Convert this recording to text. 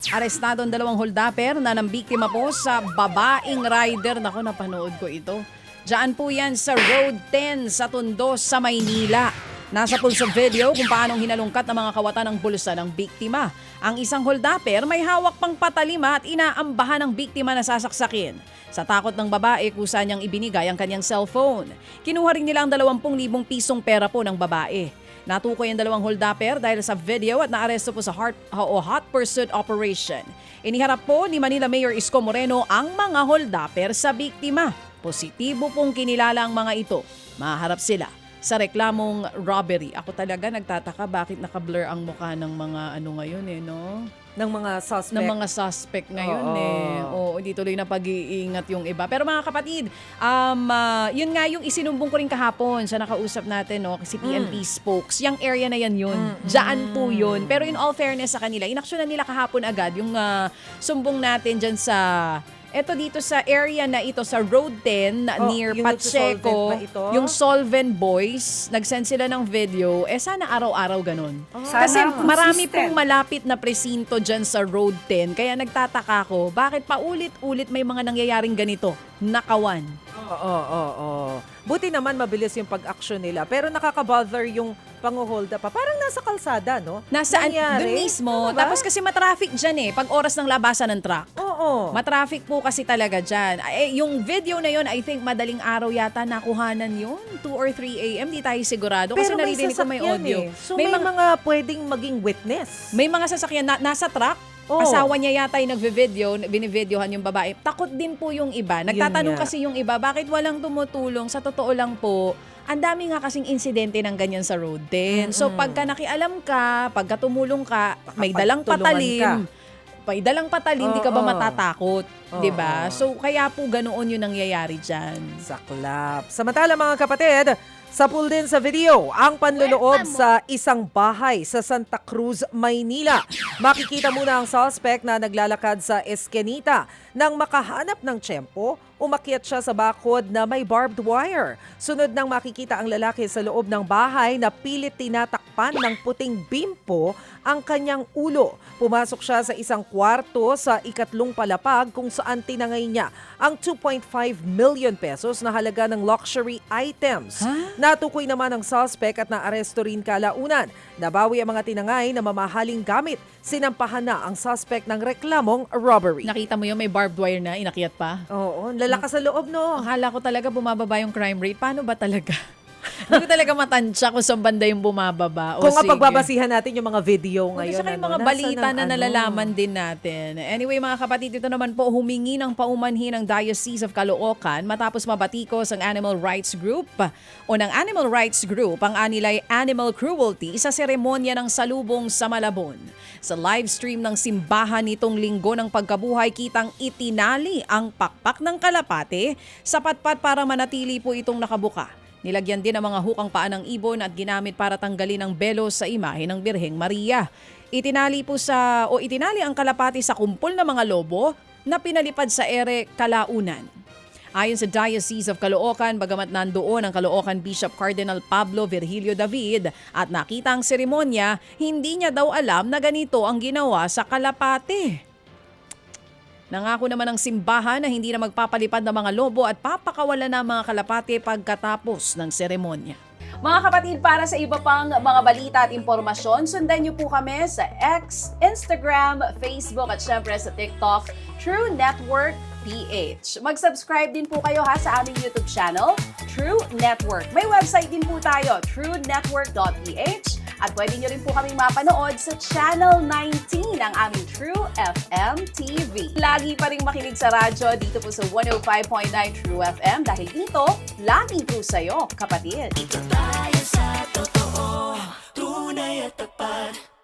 Arestado ang 2 holdapper na nambiktima po sa babaeng rider. Naku, napanood ko ito. Diyan po yan sa Road 10 sa Tondo sa Maynila. Nasa pulso video kung paanong hinalungkat ng mga kawatan ng bulsa ng biktima. Ang isang holdapper may hawak pang patalima at inaambahan ng biktima na sasaksakin. Sa takot ng babae, kusa niyang ibinigay ang kanyang cellphone. Kinuha rin nila ang 20,000 pisong pera po ng babae. Natukoy ang 2 holdapper dahil sa video at naaresto po sa hot pursuit operation. Iniharap po ni Manila Mayor Isko Moreno ang mga holdapper sa biktima. Positibo pong kinilala ang mga ito. Maharap sila sa reklamong robbery. Ako talaga nagtataka bakit naka-blur ang mukha ng mga ngayon no? Ng mga suspect. Ng mga suspect ngayon Oo, hindi tuloy na pag-iingat yung iba. Pero mga kapatid, yun nga yung isinumbong ko rin kahapon sa nakausap natin, no? Si PNP spokes. Yung area na yan yun. Diyan po yun. Pero in all fairness sa kanila, inaksyonan nila kahapon agad yung sumbong natin dyan sa... Eto dito sa area na ito sa Road 10 near Pacheco, yung Solvent Boys, nag-send sila ng video. Sana araw-araw ganun. Kasi marami pong malapit na presinto dyan sa Road 10. Kaya nagtataka ko, bakit paulit-ulit may mga nangyayaring ganito? Nakawan. Oo. Buti naman mabilis yung pag-action nila. Pero nakaka-bother yung panguholda pa. Parang nasa kalsada, no? Nasaan? Doon mismo. Ano ba? Tapos kasi matraffic dyan pag oras ng labasan ng truck. Oo. Matraffic po kasi talaga dyan. Yung video na yun, I think madaling araw yata nakuhanan yun. 2 or 3 a.m. Di tayo sigurado. Kasi pero naririnig ko may audio. So may mga pwedeng maging witness. May mga sasakyan nasa truck. Asawa niya yata yung binivideohan yung babae. Takot din po yung iba. Nagtatanong kasi yung iba, bakit walang tumutulong? Sa totoo lang po, ang dami nga kasing insidente ng ganyan sa road din. So pagka nakialam ka, pagka tumulong ka, may dalang patalim. May dalang patalim, di ka ba matatakot? Diba? So kaya po ganoon yung nangyayari dyan. Saklap. Samantala mga kapatid, sapul din sa video ang panloloob sa isang bahay sa Santa Cruz, Maynila. Makikita muna ang suspect na naglalakad sa eskenita. Nang makahanap ng tiyempo, umakyat siya sa bakod na may barbed wire. Sunod nang makikita ang lalaki sa loob ng bahay na pilit tinatakpan ng puting bimpo ang kanyang ulo. Pumasok siya sa isang kwarto sa ikatlong palapag kung saan tinangay niya ang 2.5 million pesos na halaga ng luxury items. Natukoy naman ang suspect at naaresto rin kalaunan. Nabawi ang mga tinangay na mamahaling gamit. Sinampahan na ang suspect ng reklamong robbery. Nakita mo yun, may barbed wire na, inakyat pa? Oo, lalakas sa loob, no? Akala ko talaga bumababa yung crime rate. Paano ba talaga? Hindi ko talaga matansya kung saan banda yung bumababa. Kung pagbabasihan natin yung mga video ngayon. Saka yung mga balita na nalalaman din natin. Anyway mga kapatid, ito naman po humingi ng paumanhin ng Diocese of Caloocan matapos mabatikos ang Animal Rights Group o ng Animal Rights Group ang anilay animal cruelty sa seremonya ng salubong sa Malabon. Sa live stream ng simbahan nitong linggo ng pagkabuhay, kitang itinali ang pakpak ng kalapate sa patpat para manatili po itong nakabuka. Nilagyan din ang mga hukang paa ng ibon at ginamit para tanggalin ang belo sa imahe ng Birheng Maria. Itinali ang kalapati sa kumpol ng mga lobo na pinalipad sa ere kalaunan. Ayon sa Diocese of Caloocan, bagamat nandoon ang Caloocan Bishop Cardinal Pablo Virgilio David at nakita ang seremonya, hindi niya daw alam na ganito ang ginawa sa kalapate. Nangako naman ang simbahan na hindi na magpapalipad ng mga lobo at papakawalan na mga kalapate pagkatapos ng seremonya. Mga kapatid, para sa iba pang mga balita at impormasyon, sundan niyo po kami sa X, Instagram, Facebook at syempre sa TikTok, True Network PH. Mag-subscribe din po kayo sa aming YouTube channel, True Network. May website din po tayo, truenetwork.ph. At pwede nyo rin po kaming mapanood sa Channel 19 ng aming True FM TV. Lagi pa rin makinig sa radyo dito po sa 105.9 True FM dahil dito, laging true sa'yo, kapatid. Ito tayo sa totoo, tunay at tapat.